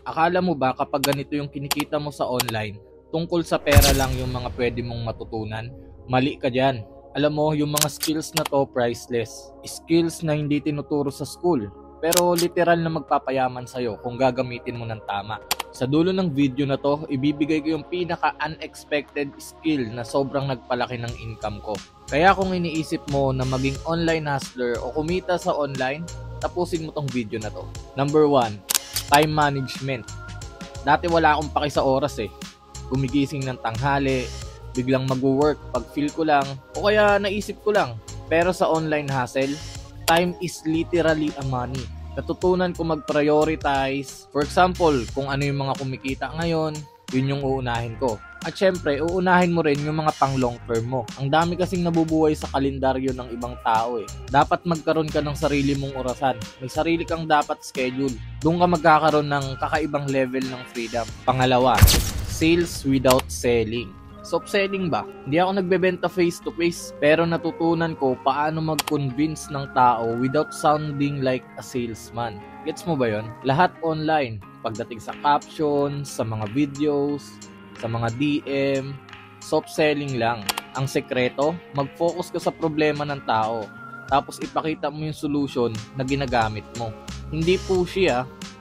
Akala mo ba kapag ganito yung kinikita mo sa online, tungkol sa pera lang yung mga pwede mong matutunan? Mali ka dyan. Alam mo, yung mga skills na to priceless. Skills na hindi tinuturo sa school, pero literal na magpapayaman sa'yo kung gagamitin mo ng tama. Sa dulo ng video na to, ibibigay ko yung pinaka-unexpected skill na sobrang nagpalaki ng income ko. Kaya kung iniisip mo na maging online hustler o kumita sa online, tapusin mo tong video na to. Number 1, time management. Dati wala akong paki sa oras eh. Gumigising ng tanghali, biglang mag-work pag feel ko lang, o kaya naisip ko lang. Pero sa online hustle, time is literally a money. Natutunan ko mag-prioritize. For example, kung ano yung mga kumikita ngayon, yun yung uunahin ko. At syempre, uunahin mo rin yung mga pang long term mo. Ang dami kasing nabubuhay sa kalendaryo ng ibang tao eh. Dapat magkaroon ka ng sarili mong orasan. May sarili kang dapat schedule. Doon ka magkakaroon ng kakaibang level ng freedom. Pangalawa, sales without selling. Soft selling ba? Hindi ako nagbebenta face to face, pero natutunan ko paano mag-convince ng tao without sounding like a salesman. Gets mo ba yon? Lahat online. Pagdating sa captions, sa mga videos, sa mga DM, soft selling lang. Ang sekreto, mag-focus ka sa problema ng tao, tapos ipakita mo yung solution na ginagamit mo. Hindi pushy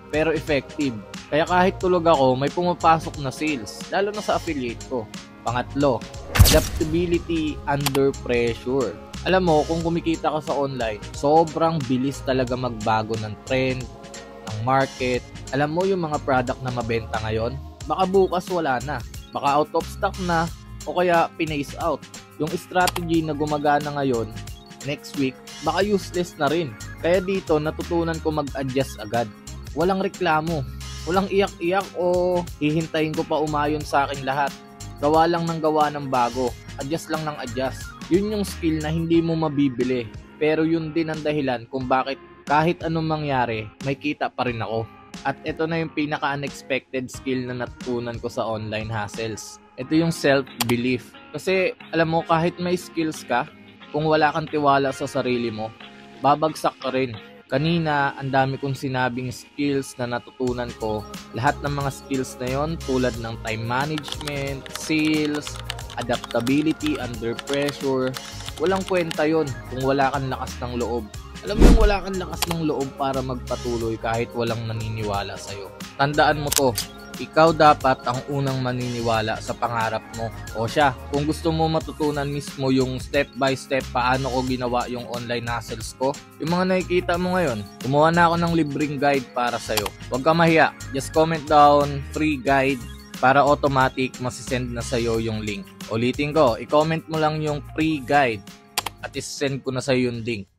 pero effective. Kaya kahit tulog ako, may pumapasok na sales, lalo na sa affiliate ko. Pangatlo, adaptability under pressure. Alam mo, kung kumikita ka sa online, sobrang bilis talaga magbago ng trend, ng market. Alam mo yung mga product na mabenta ngayon, baka bukas wala na. Baka out of stock na o kaya pinace out. Yung strategy na gumagana ngayon, next week, baka useless na rin. Kaya dito, natutunan ko mag-adjust agad. Walang reklamo, walang iyak-iyak o hihintayin ko pa umayon sa akin lahat. Gawa lang ng gawa ng bago, adjust lang ng adjust. Yun yung skill na hindi mo mabibili. Pero yun din ang dahilan kung bakit kahit anong mangyari, may kita pa rin ako. At ito na yung pinaka-unexpected skill na natutunan ko sa online hustles. Ito yung self-belief. Kasi alam mo, kahit may skills ka, kung wala kang tiwala sa sarili mo, babagsak ka rin. Kanina, ang dami kong sinabing skills na natutunan ko. Lahat ng mga skills na yon, tulad ng time management, sales, adaptability under pressure, walang kwenta yon kung wala kang lakas ng loob. Alam mo yung wala kang lakas ng loob para magpatuloy kahit walang naniniwala sa'yo. Tandaan mo to, ikaw dapat ang unang maniniwala sa pangarap mo. O siya, kung gusto mo matutunan mismo yung step by step paano ko ginawa yung online hustles ko, yung mga nakikita mo ngayon, gumawa na ako ng libreng guide para sa'yo. Huwag ka mahiya, just comment down, free guide, para automatic masisend na sa'yo yung link. Ulitin ko, i-comment mo lang yung free guide at isend ko na sa'yo yung link.